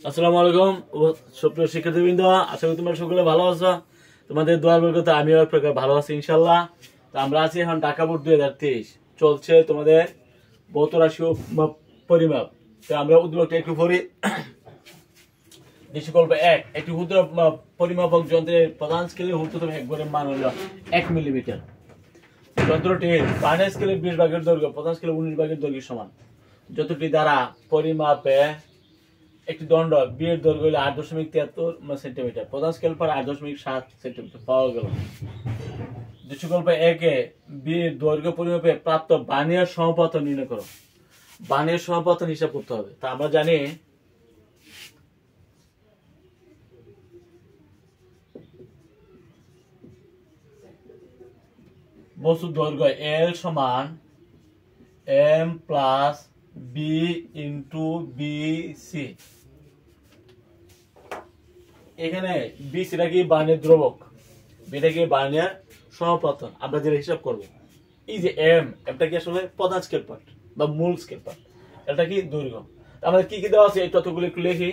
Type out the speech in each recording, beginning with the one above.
আসসালামু আলাইকুম সুপ্রিয় শিক্ষার্থীবৃন্দ, আশা করি তোমরা সকলে ভালো আছো। তোমাদের দোয়ার বরকতে আমিও এক প্রকার ভালো আছি ইনশাআল্লাহ। তো আমরা আছি এখন ঢাকা বোর্ড 2023 চলছে তোমাদের ভৌত রাশি ও পরিমাপ। তো আমরা উদ্যোগটা একটু পড়ি। দৃশ্যকল্প 1, একটি ক্ষুদ্র পরিমাপক যন্ত্রের প্রধান স্কেলের ঊর্ধ্বতম একবারের মান হলো 1 মিলিমিটার। যন্ত্রটির বার্নের স্কেলের 20 ভাগের দৈর্ঘ্য প্রধান স্কেলের 19 ভাগের দৈর্ঘ্যের সমান। যন্ত্রটি দ্বারা পরিমাপে একটি দণ্ড বি এর দৈর্ঘ্য হলো 8.73 সেন্টিমিটার, প্রধান স্কেল পার 8.7 সেন্টিমিটার পাওয়া গেল। দৃশ্যকল্প 1 এ বি এর দৈর্ঘ্য পরিমাপে প্রাপ্ত বার্নিয়ার সমাপতন নির্ণয় করো। বার্নিয়ার সমাপতন হিসাব করতে হবে। তা আমরা জানি বস্তুর দৈর্ঘ্য এল সমান M plus B into B C. এখানে বি সিটা কি বার্নিয়ার দ্রবক, বিটা কি বার্নিয়ার সমাপতন। আমরা যেটা হিসাব করব, এই যে এমটা কি আসলে প্রধান স্কেল পার্ট বা মূল স্কেল পার্ট, এটা কি দৈর্ঘ্য। আমাদের কি কি দেওয়া আছে এই তথ্যগুলো একটু লিখি।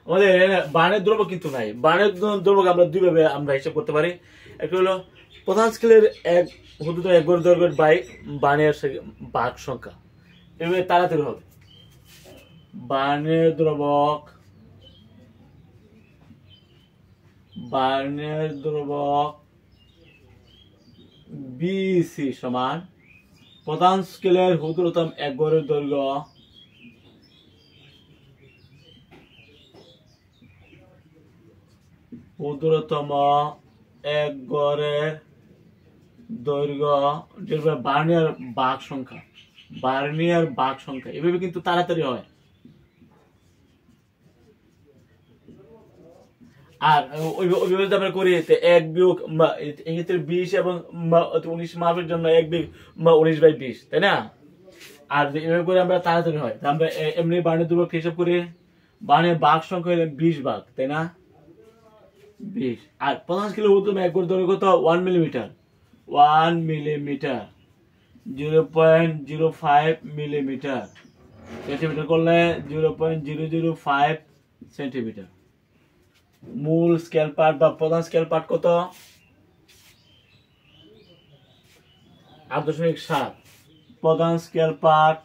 আমাদের বার্নিয়ার দ্রবক কিন্তু নাই। বার্নিয়ার দ্রবক আমরা দুইভাবে আমরা হিসাব করতে পারি। একটা হলো প্রধান স্কেলের ঊর্ধ্বতম এক গড় দৈর্ঘ্য বাই বার্নিয়ার ভাগ সংখ্যা। এভাবে তাড়াতাড়ি হবে। বার্নিয়ার দ্রবক বিসি সমান প্রধান স্কেলের ঊর্ধ্বতম এক গড়ের দৈর্ঘ্য ঊর্ধ্বতম এক গড়ের দৈর্ঘ্য বার্নিয়ার ভাগ সংখ্যা। বার্নিয়ার ভাগ সংখ্যা এভাবে কিন্তু তাড়াতাড়ি হয়। আর ওইভাবে যদি আমরা করি এক বিয়োগ এক্ষেত্রে 20 এবং 19 মাপের জন্য 1 বিয়োগ 19/20, তাই না? আর এভাবে করে আমরা তাড়াতাড়ি হয়। আমরা এমনি বার্নিয়ার দ্রবক হিসাব করি, বার্নিয়ার ভাগ সংখ্যা হলো 20 ভাগ, তাই না? 20। আর প্রধান স্কেলের ঊর্ধ্বতম এক গড় দৈর্ঘ্য কত? 1 মিলিমিটার। 1 মিলিমিটার 0.05 মিলিমিটার সেন্টিমিটার করলে 0.005 সেন্টিমিটার। মূল স্কেল পার্ট বা প্রধান স্কেল পার্ট কত? 8.7। প্রধান স্কেল পার্ট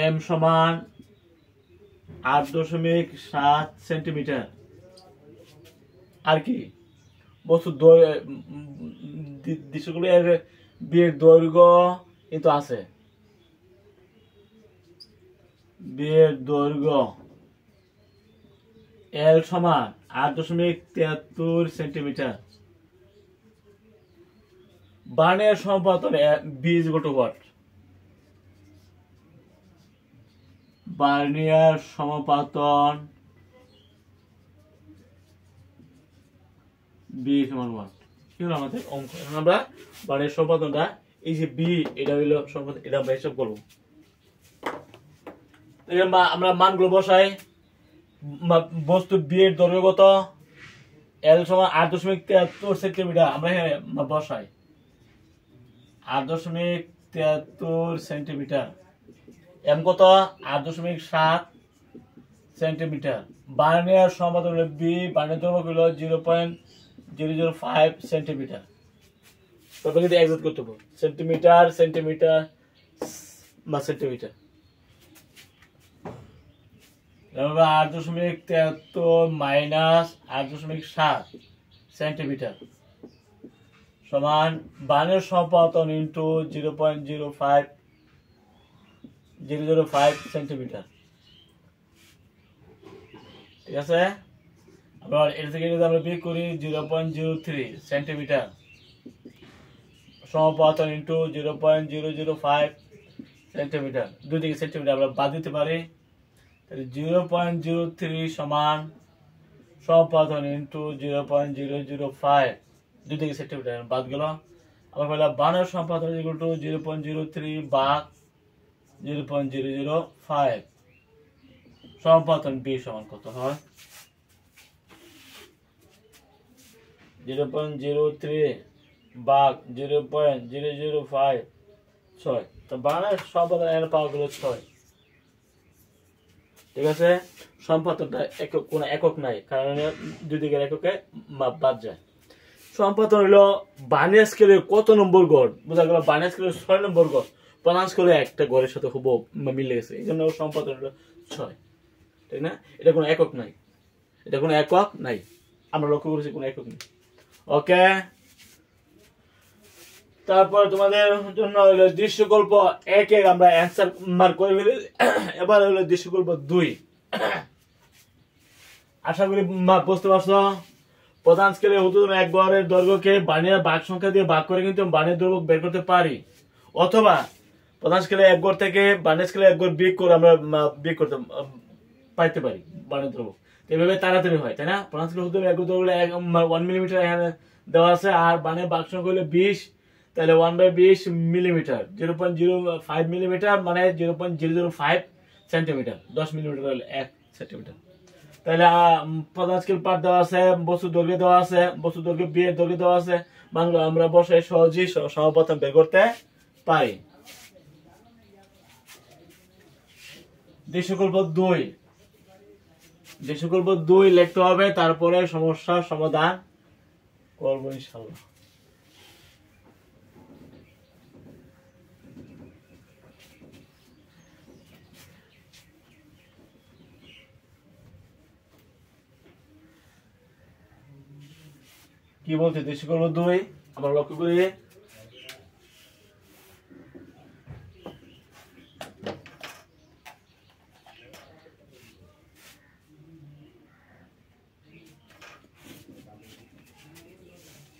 এম সমান 8.7 সেন্টিমিটার। আর কি বস্তু দৃশ্যগুলো বিয়ের দৈর্ঘ্য কিন্তু আছে। বিয়ের দৈর্ঘ্য এল সমান 8.73 সেন্টিমিটার। বার্নিয়ার সমাপতন B is equal to what? Vernier সমাপতন বি সমান ওয়াট। কি হলো আমাদের অঙ্ক? এখন আমরা বার্নিয়ার সমাপতনটা এই যে বি, এটা হইলো সমাপতন, এটা আমরা হিসাব করবো। আমরা মানগুলো বসাই। বস্তু বি এর দৈর্ঘ্য কত? এল সমান 8.73 সেন্টিমিটার। আমরা এখানে বসাই 8.73 সেন্টিমিটার। এম কত? 8.7 সেন্টিমিটার। বার্নিয়ার সমাপতন হলো বি, বার্নিয়ার দৈর্ঘ্য হলো 0.005 সেন্টিমিটার। তবে কিন্তু এক্সাক্ট করতে হবে সেন্টিমিটার সেন্টিমিটার বা সেন্টিমিটার। 8.73 মাইনাস 8.7 সেন্টিমিটার সমান বার্নিয়ার সমাপতন ইন্টু 0.005 সেন্টিমিটার। ঠিক আছে? আবার এর থেকে যদি আমরা বিয়োগ করি 0.03 সেন্টিমিটার সমাপতন ইন্টু 0.005 সেন্টিমিটার। দুই দিকে সেন্টিমিটার আমরা বাদ দিতে পারি। 0.03 সমান সমাপতন ইন্টু 0.005, দুই দিকে সেন্টিমিটার বাদ গেল। আবার বললাম বার্নিয়ার সমাপতন ইকুয়াল টু 0.03 ভাগ 0.005। সমাপতন বি সমান কত হয়? 0.03 ভাগ 0.0056, তো বাংলায় সব এখানে পাওয়া গেল 6। ঠিক আছে, সম্পাদনটা একক, কোনো একক নাই, কারণ দুই দিকের এককে বাদ যায়। সম্পাদন হলো বার্নিয়ার স্কেলের কত নম্বর গড়, বোঝা গেল বার্নিয়ার স্কেলের 6 নম্বর গড়, প্রধান স্কেলে একটা গড়ের সাথে খুব মিলে গেছে, এই জন্য সম্পাদন হলো 6। ঠিক না, এটা কোনো একক নাই, এটা কোনো একক নাই, আমরা লক্ষ্য করেছি কোনো একক নেই। ওকে, তারপর তোমাদের জন্য হলো দৃশ্যকল্প 1 আমরা অ্যান্সার মার্ক করে ফেলি। এবার হলো দৃশ্যকল্প 2। আশা করি বুঝতে পারছো। প্রধান স্কেলে উত্তম এক গড়ের দৈর্ঘ্যকে বার্নিয়ার ভাগ সংখ্যা দিয়ে ভাগ করে কিন্তু বার্নিয়ার দৈর্ঘ্য বের করতে পারি, অথবা প্রধান স্কেলে এক গড় থেকে বার্নিয়ার স্কেলে এক গড় বিয়োগ করে আমরা বিয়োগ করতে পাইতে পারি বার্নিয়ার দৈর্ঘ্য। এভাবে তাড়াতাড়ি হয়, তাই না? প্রধান স্কেলে উত্তম এক গড় দৈর্ঘ্য 1 মিলিমিটার এখানে দেওয়া আছে, আর বার্নিয়ার ভাগ সংখ্যা হলো 20, তাহলে 1/20 মিলিমিটার, 0.05 মিলিমিটার মানে 0.005 সেন্টিমিটার, 10 মিলিমিটার হলে 1 সেন্টিমিটার। তাহলে প্রধান স্কেল পার্ট দেওয়া আছে, বস্তু দৈর্ঘ্য দেওয়া আছে, বস্তু দৈর্ঘ্য বিয়ের দৈর্ঘ্য দেওয়া আছে, বাংলা আমরা বসে সহজেই সর্বপ্রথম বের করতে পারি। দৃশ্যকল্প 2, দৃশ্যকল্প 2 লিখতে হবে, তারপরে সমস্যার সমাধান করবো ইনশাআল্লাহ। কি বলছে দৃশ্যকল্প 2 আমরা লক্ষ্য করি।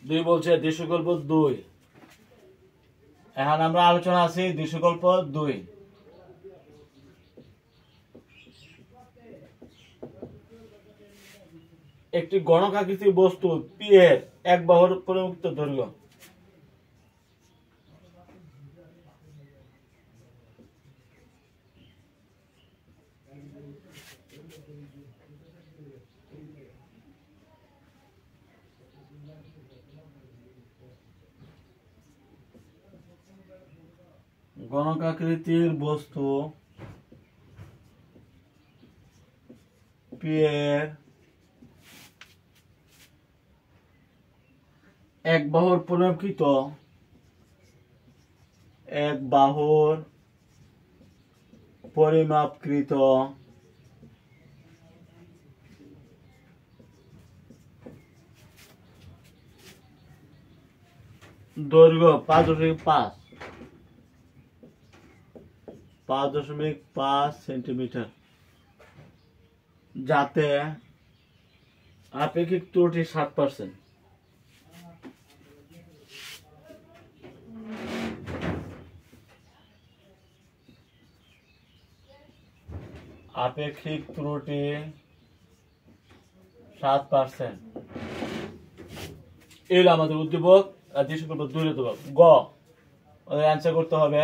দুই বলছে দৃশ্যকল্প 2, এখন আমরা আলোচনা আছি দৃশ্যকল্প 2। একটি গণকাকৃতির বস্তু পি এর এক বাহুর পরিমুক্ত দৈর্ঘ্য গণকাকৃতির বস্তু পি এর এক বাহুর পরিমাপকৃত দৈর্ঘ্য 5.5 সেন্টিমিটার, যাতে আপেক্ষিক ত্রুটি 7%। আপেক্ষিক ত্রুটি 7%, এই আমাদের উদ্দীপক। দৃশ্যকল্প 2 উদ্দীপক গ অ্যান্সার করতে হবে।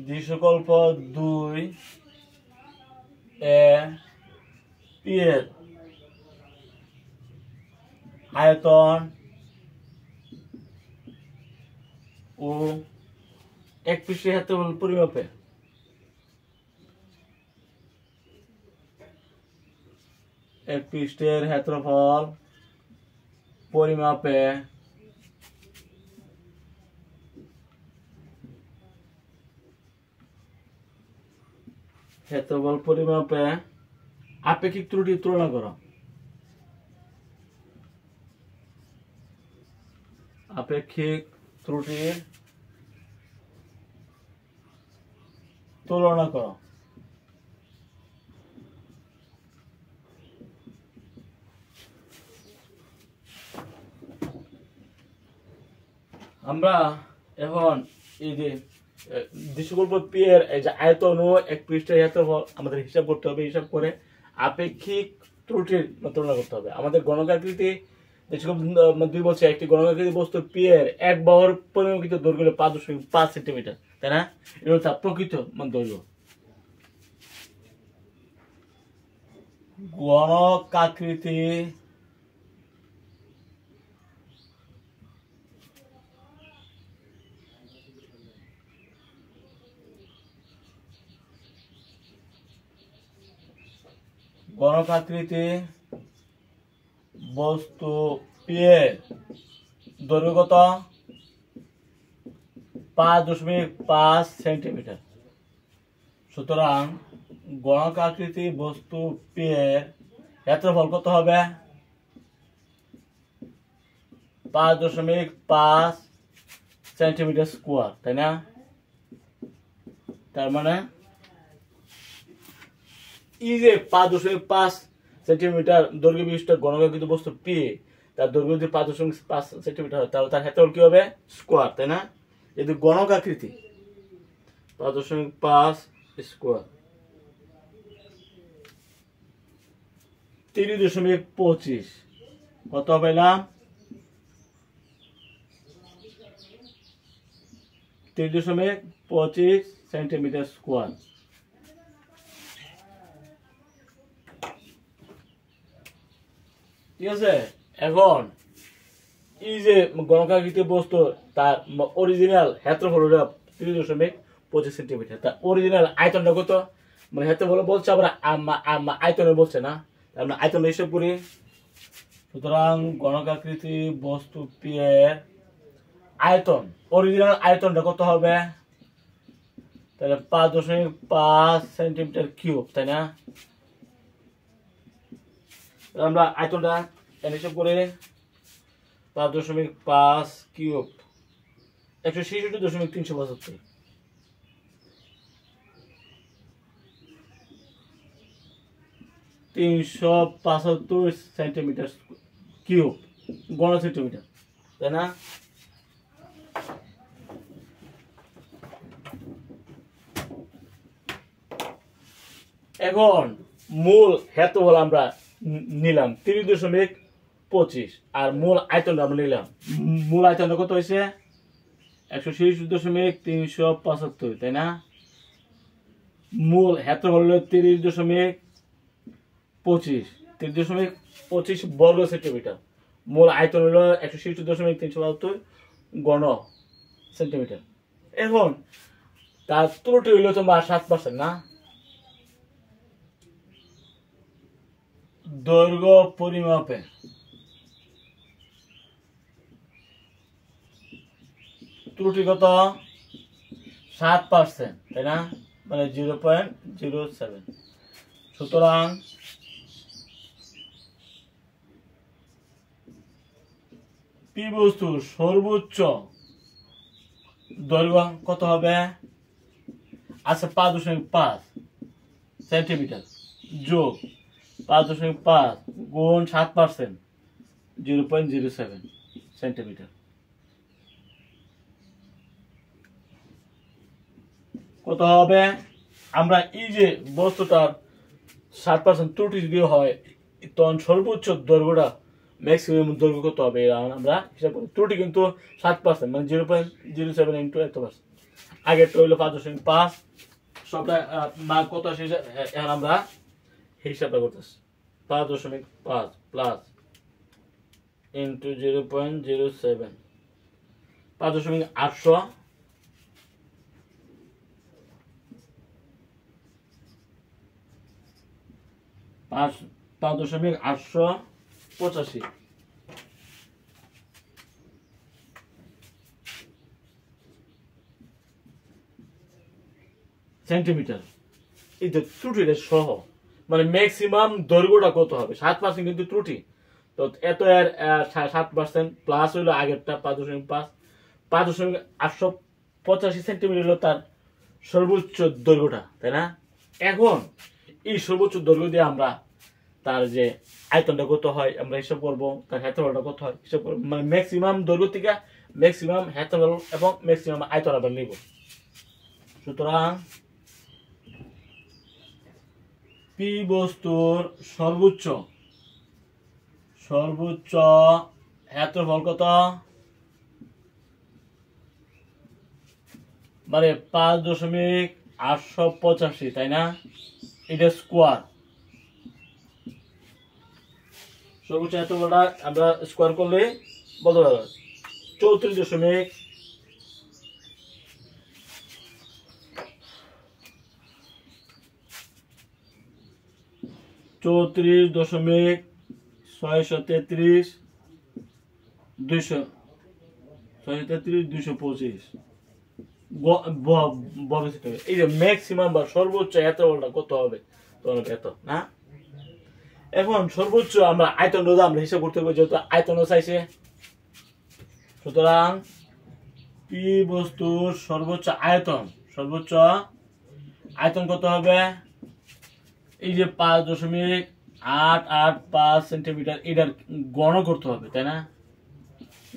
দৃশ্যকল্প 2 এ পি এর আয়তন ও এক পৃষ্ঠের ক্ষেত্রফল পরিমাপে আপেক্ষিক ত্রুটি তুলনা করো। আপেক্ষিক ত্রুটির তুলনা করো। আমরা এখন এই যে দৃশ্যকল্প পি এর এই যে আয়তন ও এক পৃষ্ঠের ক্ষেত্রফল আমাদের হিসাব করতে হবে, হিসাব করে আপেক্ষিক ত্রুটির তুলনা করতে হবে। আমাদের গণকাকৃতি দুই বলছে একটি গণকাকৃতি বস্তু পি এর এক বাহুর পরিমাপিত দৈর্ঘ্য হলো 5.5 সেন্টিমিটার, তাই না? এটা হচ্ছে প্রকৃত দৈর্ঘ্য। গণকাকৃতি বস্তু পি এর দৈর্ঘ্য কত? 5.5 সেন্টিমিটার। সুতরাং গণকাকৃতি বস্তু পি এর ক্ষেত্রফল কত হবে? 5.5 সেন্টিমিটার স্কোয়ার, তাই না? তার মানে এই যে 5.5 সেন্টিমিটার দৈর্ঘ্য বিশিষ্ট গণকাকৃতি বস্তু পি, তার দৈর্ঘ্য যদি 5.5 সেন্টিমিটার হয় তাহলে তার ক্ষেত্রফল কি হবে? স্কোয়ার, তাই না? যদি গণকাকৃতি 5.5 স্কোয়ার 30.25 কত পেলাম? 30.25 সেন্টিমিটার স্কোয়ার। ঠিক আছে। এখন এই যে গণকাকৃতি বস্তু তার অরিজিনাল ক্ষেত্রফল হলো 30.25 সেন্টিমিটার। তার অরিজিনাল আয়তনটা কত? মানে ক্ষেত্রফল বলছে আবার আয়তনে বলছে না, আমরা আয়তন হিসেব করি। সুতরাং গণকাকৃতি বস্তু পি এর আয়তন, অরিজিনাল আয়তনটা কত হবে? তাহলে 5.5 সেন্টিমিটার কিউব, তাই না? আমরা আয়তনটা হিসাব করে 5.5 কিউব 166.375 375 সেন্টিমিটার কিউব গণ সেন্টিমিটার, তাই না? এখন মূল ক্ষেত্রফল আমরা নিলাম 30.25 আর মূল আয়তনটা আমরা নিলাম। মূল আয়তনটা কত হয়েছে? 166.375, তাই না? মূল ক্ষেত্রফল হলো 30.25 বর্গ সেন্টিমিটার। মূল আয়তন হলো 166.375 ঘন সেন্টিমিটার। এখন তার ত্রুটি হইলো তোমার 7%, না? দৈর্ঘ্য পরিমাপে ত্রুটি কত? 7%, তাই না? মানে 0.07। সুতরাং পি বস্তুর সর্বোচ্চ দৈর্ঘ্য কত হবে? আচ্ছা 5.5 সেন্টিমিটার যোগ 5.5 গুণ 7%, 0.07 সেন্টিমিটার। কত হবে? আমরা এই যে বস্তুটার 7% ত্রুটি যদি হয় তখন সর্বোচ্চ দৈর্ঘ্যটা ম্যাক্সিমাম দৈর্ঘ্য কত হবে আমরা হিসাব করি। ত্রুটি কিন্তু 7%, মানে 0.07 ইন্টু এত পার্সেন্ট। আগেরটা হইলো 5.5, সবটা মান কত আসে এখন আমরা হিসাবটা করতেছি। 5.5 প্লাস ইন্টু 0.07 5.800 5.885 সেন্টিমিটার। এই যে ত্রুটিটা সহ মানে ম্যাক্সিমাম দৈর্ঘ্যটা কত হবে? 7% কিন্তু ত্রুটি, তো এত এর 7% প্লাস হইলো আগেরটা 5.885 সেন্টিমিটার হলো তার সর্বোচ্চ দৈর্ঘ্যটা, তাই না? এখন এই সর্বোচ্চ দৈর্ঘ্য দিয়ে আমরা তার যে আয়তনটা কত হয় আমরা হিসাব করবো, তার ক্ষেত্রফলটা কত হয় হিসাব করবো। মানে ম্যাক্সিমাম দৈর্ঘ্য থেকে ম্যাক্সিমাম ক্ষেত্রফল এবং ম্যাক্সিমাম আয়তন আমরা নিব। সুতরাং পি বস্তুর সর্বোচ্চ ক্ষেত্রফল কত মানে 5.885 তাই না এটা স্কোয়ার সর্বোচ্চ ক্ষেত্রফলটা আমরা স্কোয়ার করলে বলতে পারবো 34 দশমিক 633 225 এই যে ম্যাক্সিমাম বা সর্বোচ্চ ক্ষেত্রফলটা কত হবে তোমার এত না এখন সর্বোচ্চ আমরা আয়তন আমরা হিসাব করতে হবে যেহেতু আয়তন চাইছে সুতরাং পি বস্তুর সর্বোচ্চ আয়তন কত হবে এই যে 5.885 সেন্টিমিটার এটার গণ করতে হবে তাই না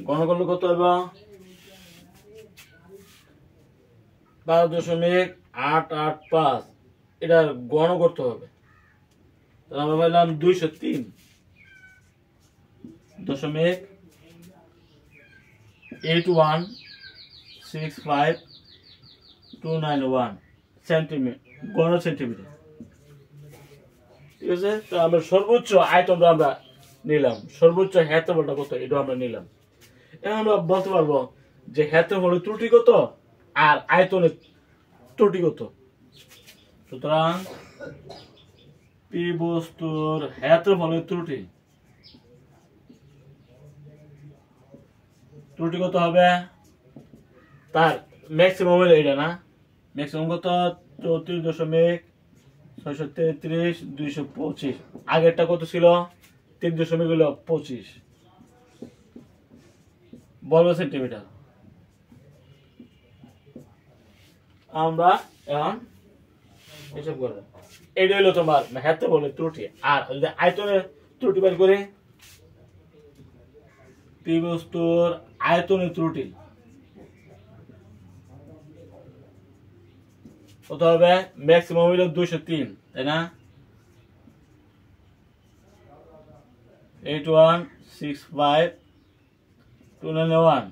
গণ করলে কত হবে 5.885 এটার গণ করতে হবে তাহলে আমরা পাইলাম 203.8165291 সেন্টিমিটার গণ সেন্টিমিটার ঠিক আছে তো আমরা সর্বোচ্চ আয়তনটা আমরা নিলাম সর্বোচ্চ ক্ষেত্রফলটা কত এটা আমরা নিলাম এখন আমরা বলতে পারবো যে ক্ষেত্রফলের ত্রুটি কত আর আয়তনের ত্রুটি কত সুতরাং পি বস্তুর ক্ষেত্রফলের ত্রুটি কত হবে তার ম্যাক্সিমাম হলো এটা না ম্যাক্সিমাম কত 34.633 আগেরটা কত ছিল 3.25 বর্গ সেন্টিমিটার আমরা এখন হিসাব করব এটা হলো তোমার ক্ষেত্রফলের ত্রুটি আর যদি আয়তনের ত্রুটি বের করে পি বস্তুর আয়তনের ত্রুটি কত হবে ম্যাক্সিমাম হইল 203 তাই না 8165291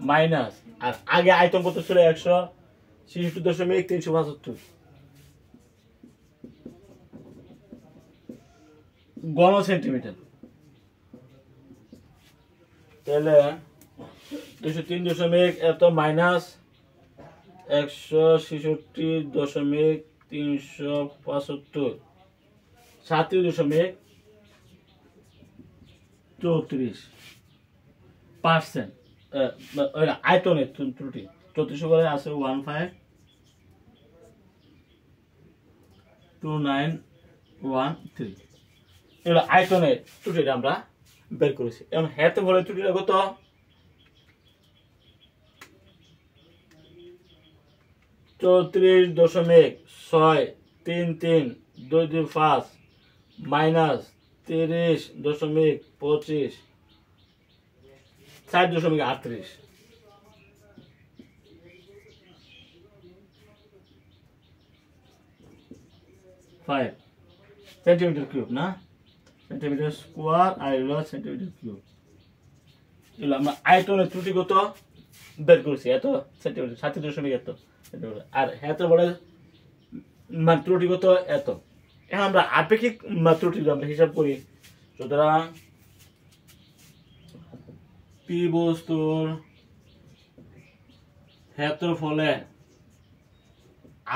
মাইনাস আর আগে আয়তন কত ছিল 166.375 গণ সেন্টিমিটার তাহলে 203 এত মাইনাস 166.375 37.34% আয়তনের ত্রুটি 34 করে আছে 152913 এগুলো আয়তনের ত্রুটিটা আমরা বের করেছি এবং ক্ষেত্রফলের ত্রুটিটা কত 34.6332225 মাইনাস 30.25 4.38 5 সেন্টিমিটার কিউব না সেন্টিমিটার স্কোয়ার আর হলো সেন্টিমিটার কিউব এগুলো আমরা আয়তনের ত্রুটি কত বের করেছি এত সেন্টিমিটার 7.1 এত আর এত বড় ত্রুটি কত এত এখন আমরা আপেক্ষিক ত্রুটি আমরা হিসাব করি সুতরাং পি বস্তুর ক্ষেত্রফলে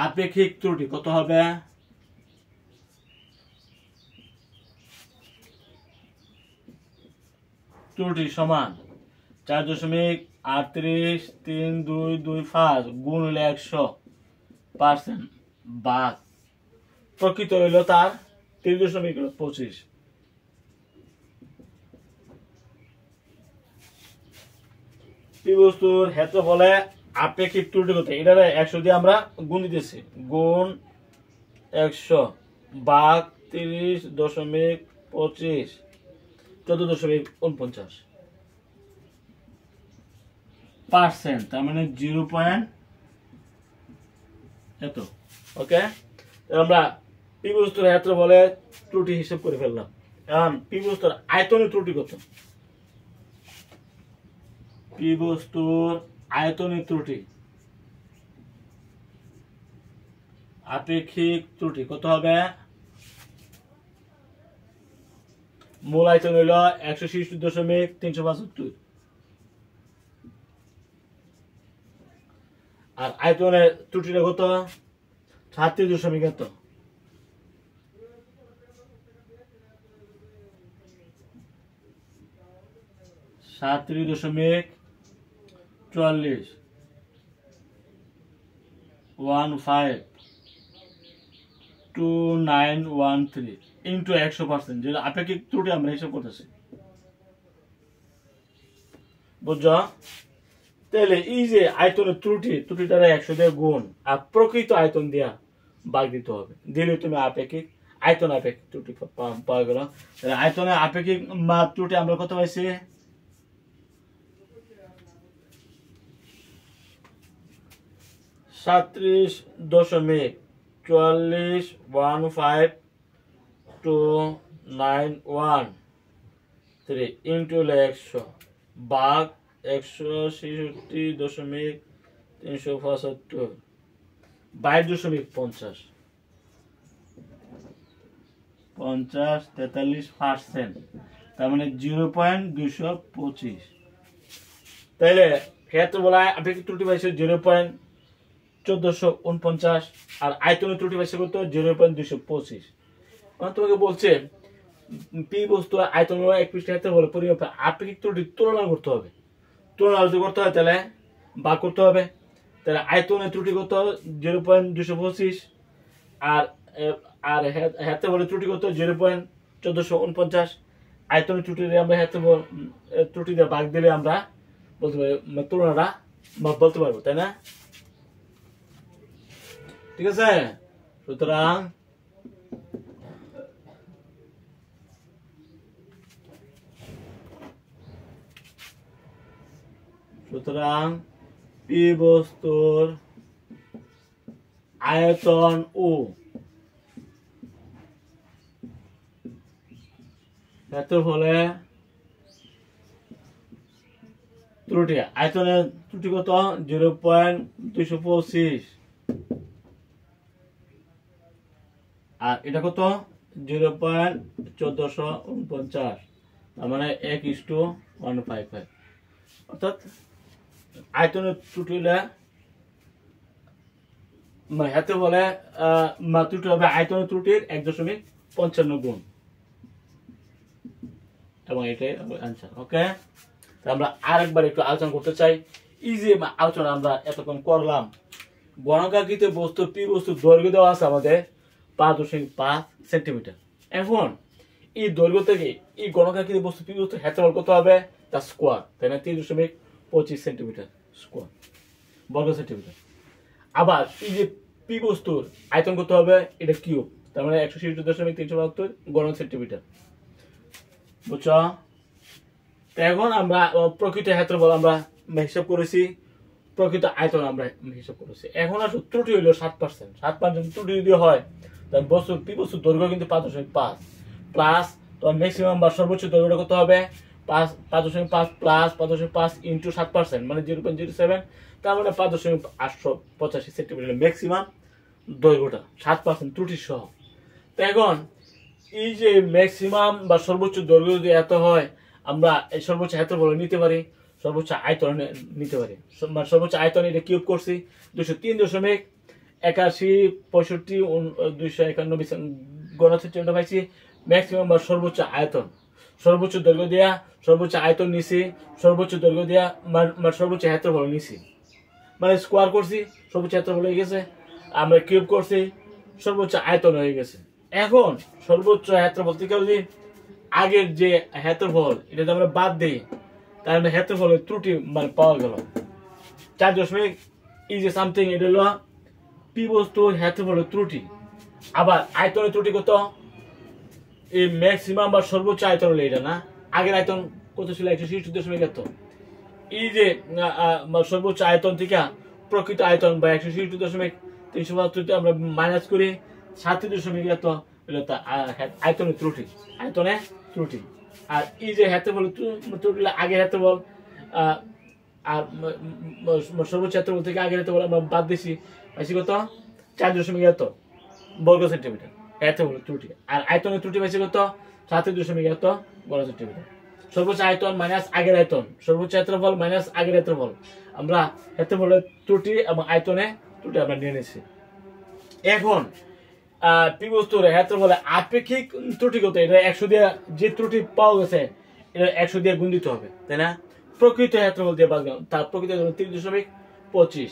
আপেক্ষিক ত্রুটি কত হবে ত্রুটি সমান 4.32325 গুণ হলে 100% ভাগ প্রকৃত হইল তার 3.25 পি বস্তুর ক্ষেত্রফলে আপেক্ষিক ত্রুটি কত এটা 100 দিয়ে আমরা গুণ দিতেছি গুণ 100 ভাগ 30.25 14.49% তার মানে 0. এত ওকে আমরা পি বস্তুর ক্ষেত্রফলে ত্রুটি হিসাব করে ফেললাম এখন পি বস্তুর আয়তনের ত্রুটি কত পি বস্তুর আয়তনের ত্রুটি, আপেক্ষিক ত্রুটি কত হবে? মূল আয়তন হইল 166.375 আর আয়তনের ত্রুটিটা কত? 37 কত? 37.44 2913 ইন্টু 100%, যেটা আপেক্ষিক ত্রুটি আমরা হিসাব করতেছি। বুঝছো? তাহলে এই যে আয়তনের ত্রুটিটারে 100 দিয়ে গুণ আর প্রকৃত আয়তন দিয়া ভাগ দিতে হবে, দিলে তুমি আপেক্ষিক ত্রুটি পাওয়া গেল। আয়তনের আপেক্ষিক ত্রুটি আমরা কত পাইছি? 37.152913 ইন্টু 100 ভাগ 166.375 22.50 43%, তার মানে 0.225। তাইলে ক্ষেত্র বলায় আপেক্ষিক ত্রুটি পাইছে 0.1449 আর আয়তনের ত্রুটি পাইছে কত? 0.225। তোমাকে বলছে পি বস্তু আয়তন এক পৃষ্ঠের ক্ষেত্রে বলে পরিমাপে আপেক্ষিক ত্রুটি তুলনা করতে হবে। তুলনা যদি করতে হয় তাহলে ভাগ করতে হবে। তাহলে আয়তনের ত্রুটি কত? 0.225 আর আর হাতে বলে ত্রুটি কত? 0.1449। আয়তনের ত্রুটি দিয়ে আমরা হাতে ত্রুটি দিয়ে ভাগ দিলে আমরা বলতে পারি তুলনাটা বলতে পারবো, তাই না? ঠিক আছে। সুতরাং পি বস্তুর আয়তন ও ক্ষেত্রফলে ত্রুটি, আয়তনের ত্রুটি কত? 0.225 আর এটা কত? 0.1449, তার মানে 1:155। অর্থাৎ আয়তনের ত্রুটি হলে হাতে বলে ত্রুটি হবে আয়তনের ত্রুটির 1.55 গুণ, এবং এটাই আনসার। ওকে, আমরা আরেকবার একটু আলোচনা করতে চাই। এই যে আলোচনা আমরা এতক্ষণ করলাম, গণকাকৃত বস্তু পি বস্তু দৈর্ঘ্য দেওয়া আছে আমাদের 5.5 সেন্টিমিটার। এখন এই দৈর্ঘ্য থেকে এই গণকাকৃত বস্তু পি বস্তু ক্ষেত্রফল কত হবে? তার স্কোয়ার, তাই না? 3.25 সেন্টিমিটার স্কোয়ার, বর্গ সেন্টিমিটার। আবার এই যে পি বস্তুর আয়তন কত হবে? এটা কিউব, তার মানে 166.372 গণ সেন্টিমিটার। বুঝছো? এখন আমরা প্রকৃত ক্ষেত্রফল আমরা হিসাব করেছি, প্রকৃত আয়তন আমরা হিসাব করেছি। এখন আসলে ত্রুটি হইল 7%। 7% ত্রুটি যদি হয় তাহলে বস্তু পি বস্তুর দৈর্ঘ্য কিন্তু 5.5 প্লাস তোমার ম্যাক্সিমাম বা সর্বোচ্চ দৈর্ঘ্যটা কত হবে? 5.5 প্লাস 5.5 ইন্টু 7%, মানে 0.07, তার মানে 5.885 সেন্টিমিটার ম্যাক্সিমাম দৈর্ঘ্যটা, 7% ত্রুটি সহ। তো এখন এই যে ম্যাক্সিমাম বা সর্বোচ্চ দৈর্ঘ্য যদি এত হয়, আমরা এই সর্বোচ্চ ক্ষেত্রফল নিতে পারি, সর্বোচ্চ আয়তন নিতে পারি। সর্বোচ্চ আয়তন এটা কিউব করছি 203.8165 গণসেন্টিমিটার পাইছি। ম্যাক্সিমাম বা সর্বোচ্চ আয়তন, সর্বোচ্চ দৈর্ঘ্য দেয়া সর্বোচ্চ আয়তন নিছি, সর্বোচ্চ দৈর্ঘ্য দেয়া সর্বোচ্চ ক্ষেত্রফল নিছি, মানে স্কোয়ার করছি, সর্বোচ্চ ক্ষেত্রফল হয়ে গেছে। আমরা কিউব করছি, সর্বোচ্চ আয়তন হয়ে গেছে। এখন সর্বোচ্চ ক্ষেত্রফল থেকে যদি আগের যে ক্ষেত্রফল এটা যদি আমরা বাদ দিই, তাহলে ক্ষেত্রফলের ত্রুটি মানে পাওয়া গেল 4 এই যে সামথিং, এটা হলো পি বস্তুর ক্ষেত্রফলের ত্রুটি। আবার আয়তনের ত্রুটি কত? এই ম্যাক্সিমাম বা সর্বোচ্চ আয়তন হলো এটা, না? আগের আয়তন কত ছিল? 166 এত। এই যে সর্বোচ্চ আয়তন থেকে প্রকৃত আয়তন বা 166.375 আমরা মাইনাস করি 37 এত, আয়তনের ত্রুটি, আয়তনে ত্রুটি। আর এই যে ক্ষেত্রফল ত্রুটি, আগে ক্ষেত্রফল আর সর্বোচ্চ ক্ষেত্রফল থেকে আগের ক্ষেত্রফল আমরা বাদ দিছি, পাইছি কত 4 এত বর্গ সেন্টিমিটার, এত হলো ত্রুটি। আর আয়তনের ত্রুটি পাইছি কত 7 এত বর্গ সেন্টিমিটার। সর্বোচ্চ আয়তন মাইনাস আগের আয়তন, সর্বোচ্চ ক্ষেত্রফল মাইনাস আগের ক্ষেত্রফল, আমরা ক্ষেত্রফলের ত্রুটি এবং আয়তনে ত্রুটি আমরা নিয়ে নিয়েছি। এখন পি বস্তুর ক্ষেত্রফলে আপেক্ষিক ত্রুটি কত, এটা 100 দিয়ে যে ত্রুটি পাওয়া গেছে এটা 100 দিয়ে গুণ দিতে হবে, তাই না? প্রকৃত ক্ষেত্রফল দিয়ে বাদ দিলাম, তার প্রকৃত 30.25,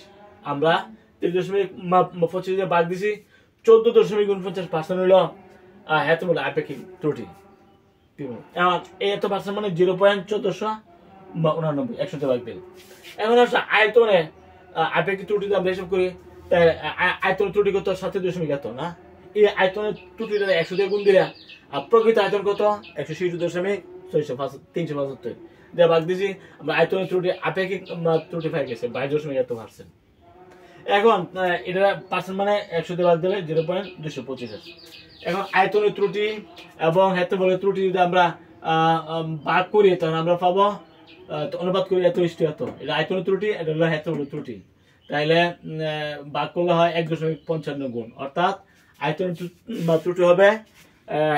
আমরা 30.25 দিয়ে বাদ দিছি, 14.49% হলো ক্ষেত্রফল আপেক্ষিক ত্রুটি। এত পার্সেন্ট মানে 0.1489, 100 দিয়ে ভাগ দিলে। এখন আসলে আয়তনে আপেক্ষিক ত্রুটি আমরা হিসাব করি, আয়তনের ত্রুটি কত 7 এত না, এই আয়তনের ত্রুটিটা 100 দিয়ে গুণ দিলে আর প্রকৃত আয়তন কত 160.375 দিয়ে ভাগ দিছি, আমরা আয়তনের ত্রুটি আপেক্ষিক ত্রুটি পাই গেছে 22.1%। এখন এটা পার্সেন্ট মানে 100 দিয়ে ভাগ দিলে 0.225 আছে। এখন আয়তনের ত্রুটি এবং ক্ষেত্রফলের ত্রুটি যদি আমরা ভাগ করি তখন আমরা পাবো অনুপাত করি এত ইষ্ট এত, এটা আয়তনের ত্রুটি, এটা হলো ক্ষেত্রফলের ত্রুটি, তাইলে ভাগ করলে হয় 1.55 গুণ, অর্থাৎ আয়তনের ত্রুটি হবে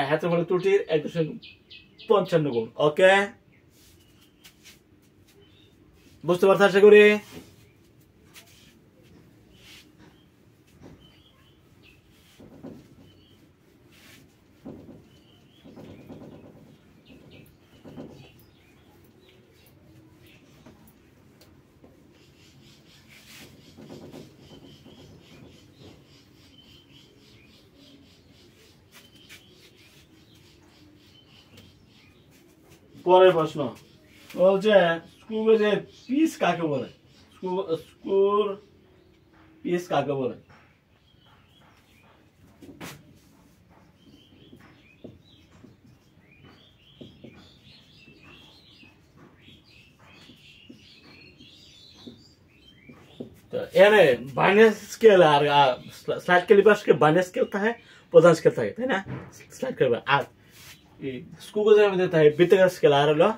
ক্ষেত্রফলের ত্রুটির 1.55 গুণ। ওকে, বুঝতে পারছো আশা করি? পরের প্রশ্ন বলছে স্ক্রুগেজের পিস কাকে বলে? স্ক্রুর পিস কাকে বলে? এনে বাইনারি স্কেল আর স্লাইড ক্যালিপারকে বাইনারি স্কেল থাকে, প্রধান স্কেল থাকে, তাই না? স্লাইড ক্যালিপার আর স্ক্রুগেজের মধ্যে থাকে বৃত্তাকার স্কেল আর হলো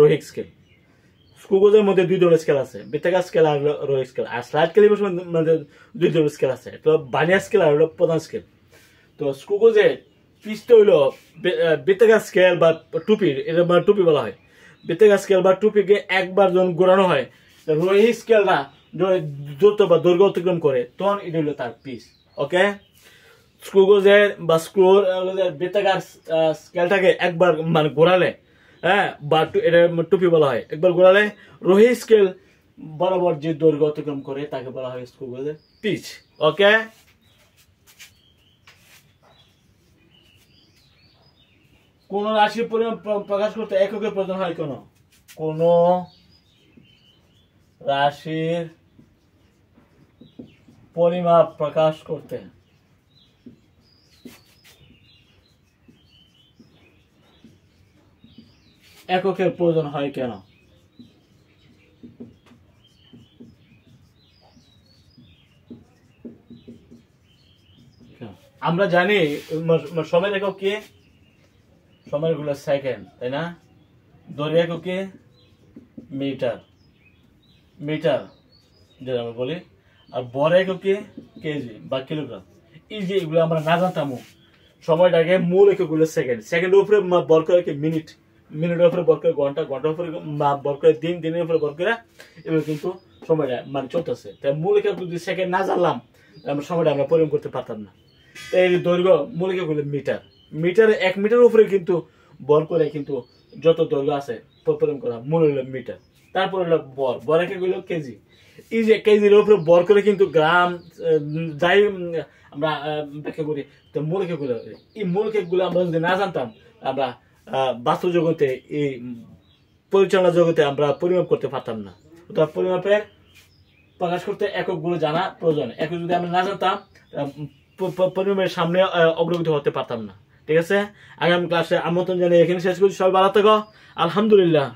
রৈখিক স্কেল। স্ক্রুগেজের মধ্যে 2 ধরনের স্কেল আছে, বৃত্তাকার স্কেল আর রৈখিক স্কেল। আর স্লাইড ক্যালিপারের মধ্যে 2 ধরনের স্কেল আছে, তো বাইনারি স্কেল আর হলো প্রধান স্কেল। তো স্ক্রুগেজের পিসটা হইলো বৃত্তাকার স্কেল বা টুপির, এটা টুপি বলা হয়। বৃত্তাকার স্কেল বা টুপিকে একবার যখন ঘোরানো হয়, রৈখিক স্কেলটা দ্রুত বা দৈর্ঘ্য অতিক্রম করে, তখন এটা হলো তার পিস। ওকে, স্ক্রুগেজের বা স্ক্রুর বৃত্তাকার স্কেলটাকে একবার মানে ঘোরালে, হ্যাঁ, বা এটা টুপি বলা হয়, একবার ঘোরালে রৈখিক স্কেল বরাবর যে দৈর্ঘ্য অতিক্রম করে তাকে বলা হয় স্ক্রুগেজের পিচ। ওকে, কোন রাশির পরিমাণ প্রকাশ করতে এককের প্রয়োজন হয় কেন? কোন রাশির পরিমাপ প্রকাশ করতে এককের প্রয়োজন হয় কেন? আমরা জানি সময়ের একক কি? সময়ের গুলো সেকেন্ড, তাই না? দৈর্ঘ্য একক কি? মিটার, মিটার যেটা আমরা বলি। আর বড় একক কি? কেজি বা কিলোগ্রাম। এই যে এগুলো আমরা না জানতাম, সময়টাকে মূল একক গুলো সেকেন্ড, সেকেন্ডের উপরে বর করে কি মিনিট, মিনিটের উপরে বর করে ঘন্টা, ঘন্টার উপরে বর করে দিন, দিনের উপরে বর করে এগুলো কিন্তু সময়টা মানে চলতেছে। তাই মূল একক যদি সেকেন্ড না জানলাম আমরা সময়টা আমরা পরিমাপ করতে পারতাম না। তাই এই দৈর্ঘ্য মূল একক হলো মিটার, মিটারে 1 মিটারের উপরে কিন্তু বর করে কিন্তু যত দৈর্ঘ্য আছে পরিমাপ করা মূল হলো মিটার। তারপর হলো বর, বর একক হলো কেজি। এই যে কেজির উপরে বর করে কিন্তু গ্রাম যাই আমরা ব্যাখ্যা করি। তো মূল একক গুলো, এই মূল একক গুলো আমরা যদি না জানতাম আমরা বাস্তব জগতে, এই পরিচালনা জগতে আমরা পরিমাপ করতে পারতাম না। অর্থাৎ পরিমাপের প্রকাশ করতে একক গুলো জানা প্রয়োজন। একক যদি আমরা না জানতাম পরিমাপের সামনে অগ্রগতি হতে পারতাম না। ঠিক আছে, আগামী ক্লাসে আমন্ত্রণ জানিয়ে এখানে শেষ করছি। সবাই ভালো থাকো, আলহামদুলিল্লাহ।